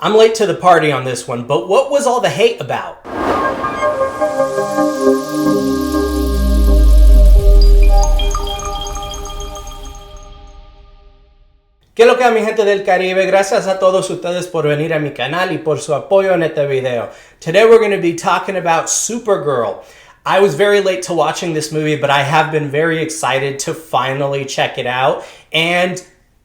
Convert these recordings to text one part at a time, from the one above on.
I'm late to the party on this one, but what was all the hate about? ¿Qué lo que a mi gente del Caribe? Gracias a todos ustedes por venir a mi canal y por su apoyo en este video. Today we're going to be talking about Supergirl. I was very late to watching this movie, but I have been very excited to finally check it out. And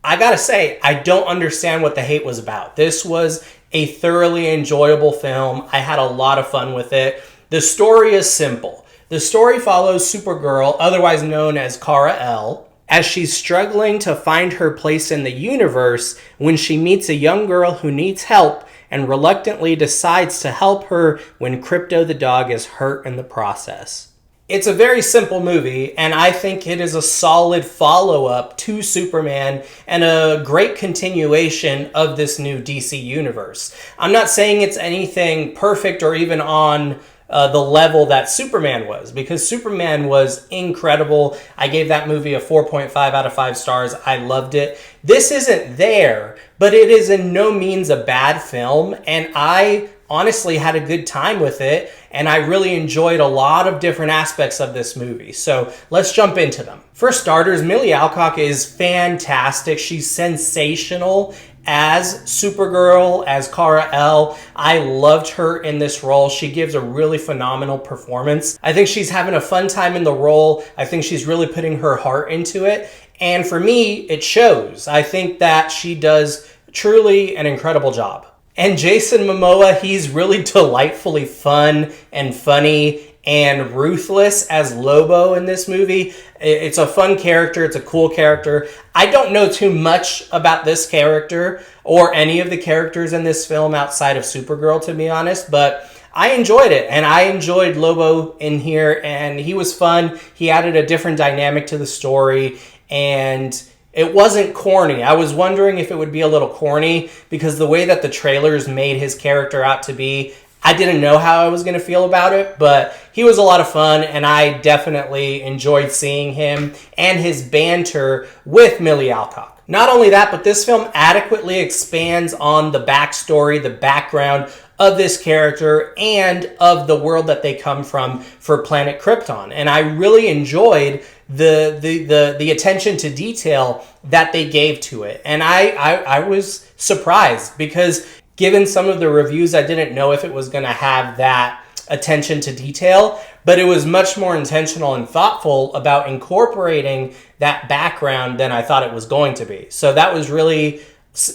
I gotta say, I don't understand what the hate was about. This was a thoroughly enjoyable film. I had a lot of fun with it. The story is simple. The story follows Supergirl, otherwise known as Kara-El, as she's struggling to find her place in the universe when she meets a young girl who needs help and reluctantly decides to help her when Crypto the dog is hurt in the process. It's a very simple movie, and I think it is a solid follow-up to Superman and a great continuation of this new DC universe. I'm not saying it's anything perfect or even on the level that Superman was, because Superman was incredible. I gave that movie a 4.5 out of 5 stars. I loved it. This isn't there, but it is in no means a bad film, and I honestly had a good time with it, and I really enjoyed a lot of different aspects of this movie. So let's jump into them. For starters, Millie Alcock is fantastic. She's sensational as Supergirl, as Kara-El. I loved her in this role. She gives a really phenomenal performance. I think she's having a fun time in the role. I think she's really putting her heart into it. And for me, it shows. I think that she does truly an incredible job. And Jason Momoa, he's really delightfully fun and funny and ruthless as Lobo in this movie. It's a fun character. It's a cool character. I don't know too much about this character or any of the characters in this film outside of Supergirl, to be honest, but I enjoyed it, and I enjoyed Lobo in here, and he was fun. He added a different dynamic to the story, and it wasn't corny. I was wondering if it would be a little corny because the way that the trailers made his character out to be, I didn't know how I was going to feel about it, but he was a lot of fun, and I definitely enjoyed seeing him and his banter with Millie Alcock. Not only that, but this film adequately expands on the backstory, the background of this character and of the world that they come from for planet Krypton. And I really enjoyed the attention to detail that they gave to it. And I was surprised because given some of the reviews, I didn't know if it was going to have that attention to detail, but it was much more intentional and thoughtful about incorporating that background than I thought it was going to be. So that was really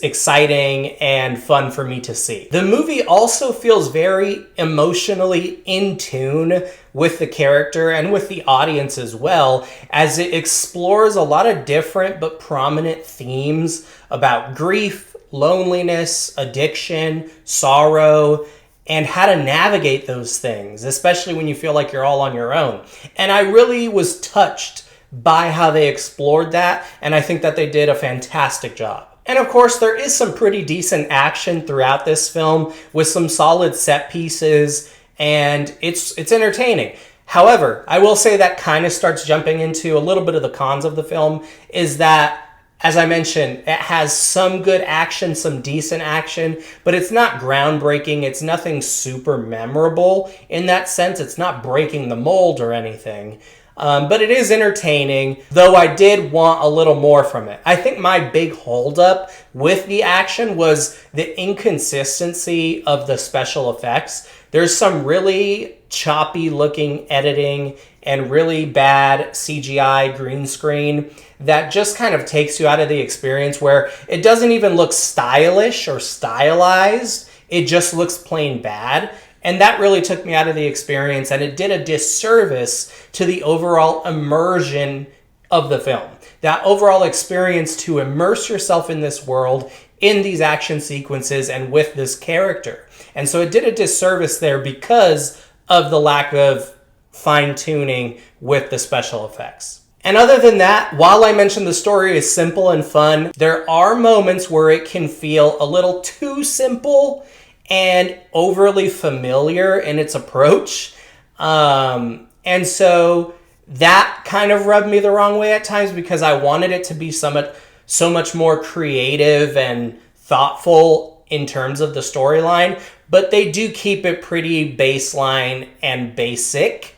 exciting and fun for me to see. The movie also feels very emotionally in tune with the character and with the audience as well, as it explores a lot of different but prominent themes about grief, loneliness, addiction, sorrow, and how to navigate those things, especially when you feel like you're all on your own. And I really was touched by how they explored that, and I think that they did a fantastic job. And of course, there is some pretty decent action throughout this film with some solid set pieces, and it's entertaining. However, I will say that kind of starts jumping into a little bit of the cons of the film, is that, as I mentioned, it has some good action, some decent action, but it's not groundbreaking. It's nothing super memorable in that sense. It's not breaking the mold or anything. But it is entertaining, though I did want a little more from it. I think my big holdup with the action was the inconsistency of the special effects. There's some really choppy looking editing and really bad CGI green screen that just kind of takes you out of the experience, where it doesn't even look stylish or stylized. It just looks plain bad. And that really took me out of the experience, and it did a disservice to the overall immersion of the film. That overall experience to immerse yourself in this world, in these action sequences, and with this character. And so it did a disservice there because of the lack of fine-tuning with the special effects. And other than that, while I mentioned the story is simple and fun, there are moments where it can feel a little too simple and overly familiar in its approach. And so that kind of rubbed me the wrong way at times, because I wanted it to be so much more creative and thoughtful in terms of the storyline, but they do keep it pretty baseline and basic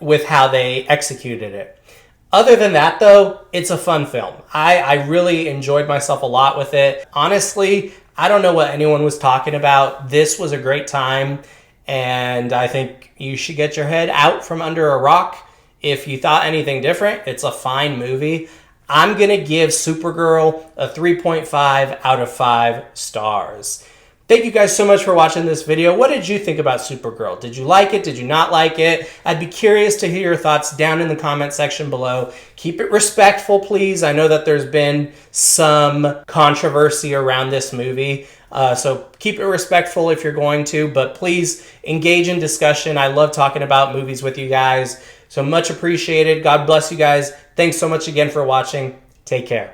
with how they executed it. Other than that, though, it's a fun film. I really enjoyed myself a lot with it. Honestly, I don't know what anyone was talking about. This was a great time, and I think you should get your head out from under a rock. If you thought anything different, it's a fine movie. I'm going to give Supergirl a 3.5 out of 5 stars. Thank you guys so much for watching this video. What did you think about Supergirl? Did you like it? Did you not like it? I'd be curious to hear your thoughts down in the comment section below. Keep it respectful, please. I know that there's been some controversy around this movie, so keep it respectful if you're going to, but please engage in discussion. I love talking about movies with you guys, so much appreciated. God bless you guys. Thanks so much again for watching. Take care.